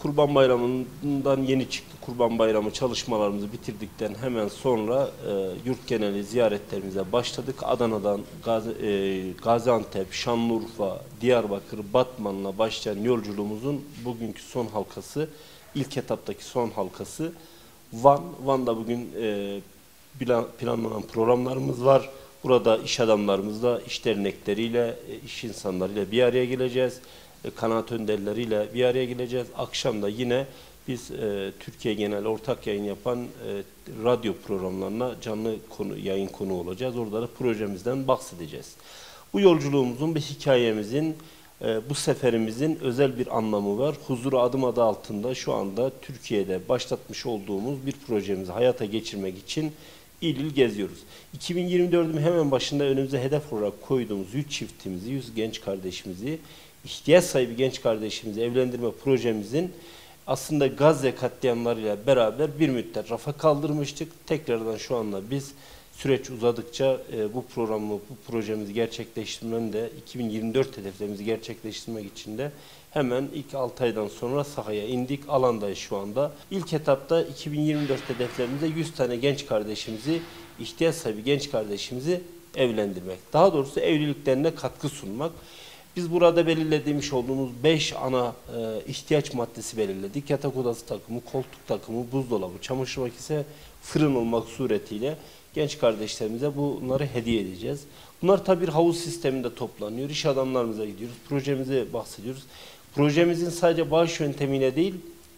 Kurban Bayramı'ndan yeni çıktı. Kurban Bayramı çalışmalarımızı bitirdikten hemen sonra yurt geneli ziyaretlerimize başladık. Adana'dan Gaziantep, Şanlıurfa, Diyarbakır, Batman'la başlayan yolculuğumuzun bugünkü son halkası, ilk etaptaki son halkası Van. Van'da bugün planlanan programlarımız var. Burada iş adamlarımızla, iş dernekleriyle, iş insanlarıyla bir araya geleceğiz. Kanaat önderleriyle bir araya geleceğiz. Akşam da yine biz Türkiye genel ortak yayın yapan radyo programlarına canlı yayın konu olacağız. Orada da projemizden bahsedeceğiz. Bu yolculuğumuzun, bir hikayemizin, bu seferimizin özel bir anlamı var. Huzura Adım adı altında şu anda Türkiye'de başlatmış olduğumuz bir projemizi hayata geçirmek için il il geziyoruz. 2024'ün hemen başında önümüze hedef olarak koyduğumuz 100 çiftimizi, 100 genç kardeşimizi, ihtiyaç sahibi genç kardeşimizi evlendirme projemizin aslında Gazze katliamlarıyla beraber bir müddet rafa kaldırmıştık. Tekrardan şu anda biz süreç uzadıkça bu projemizi gerçekleştirmenin de 2024 hedeflerimizi gerçekleştirmek için de hemen ilk 6 aydan sonra sahaya indik. Alandayız şu anda. İlk etapta 2024 hedeflerimizde 100 tane genç kardeşimizi, ihtiyaç sahibi genç kardeşimizi evlendirmek. Daha doğrusu evliliklerine katkı sunmak. Biz burada belirlediğimiz olduğumuz 5 ana ihtiyaç maddesi belirledik. Yatak odası takımı, koltuk takımı, buzdolabı, çamaşır makinesi, fırın olmak suretiyle genç kardeşlerimize bunları hediye edeceğiz. Bunlar tabii bir havuz sisteminde toplanıyor. İş adamlarımıza gidiyoruz. Projemize bahsediyoruz. Projemizin sadece bağış yöntemiyle değil,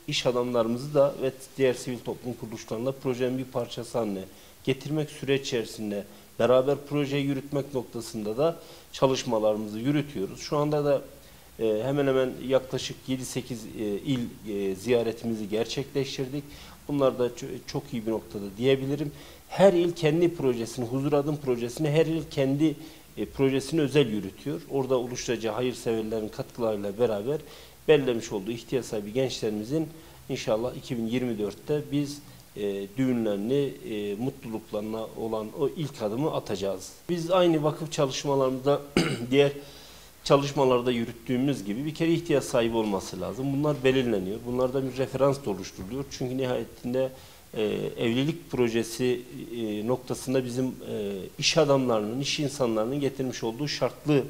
iş adamlarımızı da ve diğer sivil toplum kuruluşlarında projenin bir parçası haline getirmek süreç içerisinde beraber projeyi yürütmek noktasında da çalışmalarımızı yürütüyoruz. Şu anda da hemen hemen yaklaşık 7-8 il ziyaretimizi gerçekleştirdik. Bunlar da çok iyi bir noktada diyebilirim. Her il kendi projesini, Huzur Adım projesini, her il kendi projesini özel yürütüyor. Orada oluşturacağı hayırseverlerin katkılarıyla beraber belirlemiş olduğu ihtiyaç sahibi gençlerimizin inşallah 2024'te biz düğünlerini, mutluluklarına olan o ilk adımı atacağız. Biz aynı vakıf çalışmalarımızda diğer çalışmalarda yürüttüğümüz gibi bir kere ihtiyaç sahibi olması lazım. Bunlar belirleniyor. Bunlarda bir referans da oluşturuluyor. Çünkü nihayetinde evlilik projesi noktasında bizim iş adamlarının, iş insanlarının getirmiş olduğu şartlı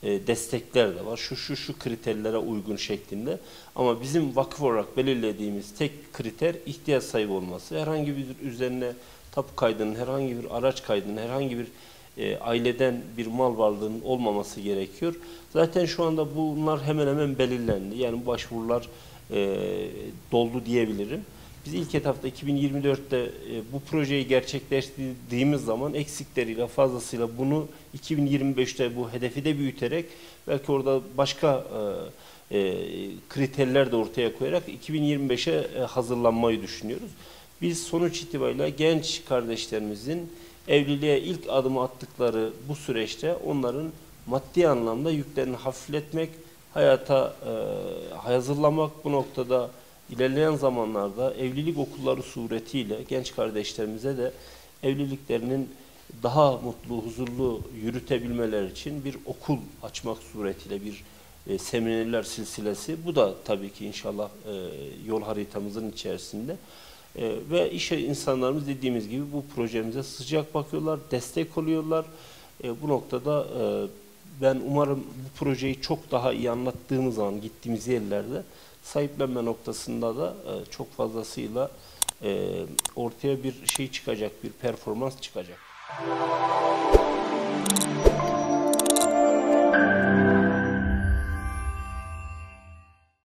destekler de var. Şu kriterlere uygun şeklinde. Ama bizim vakıf olarak belirlediğimiz tek kriter ihtiyaç sahibi olması. Herhangi bir üzerine tapu kaydının, herhangi bir araç kaydının, herhangi bir aileden bir mal varlığının olmaması gerekiyor. Zaten şu anda bunlar hemen hemen belirlendi. Yani bu başvurular doldu diyebilirim. Biz ilk etapta 2024'te bu projeyi gerçekleştirdiğimiz zaman eksikleriyle fazlasıyla bunu 2025'te bu hedefi de büyüterek belki orada başka kriterler de ortaya koyarak 2025'e hazırlanmayı düşünüyoruz. Biz sonuç itibariyle genç kardeşlerimizin evliliğe ilk adımı attıkları bu süreçte onların maddi anlamda yüklerini hafifletmek, hayata hazırlamak, bu noktada İlerleyen zamanlarda evlilik okulları suretiyle genç kardeşlerimize de evliliklerinin daha mutlu, huzurlu yürütebilmeleri için bir okul açmak suretiyle bir seminerler silsilesi. Bu da tabii ki inşallah yol haritamızın içerisinde. Ve iş insanlarımız dediğimiz gibi bu projemize sıcak bakıyorlar, destek oluyorlar. Bu noktada ben umarım bu projeyi çok daha iyi anlattığımız zaman gittiğimiz yerlerde sahiplenme noktasında da çok fazlasıyla ortaya bir şey çıkacak, bir performans çıkacak.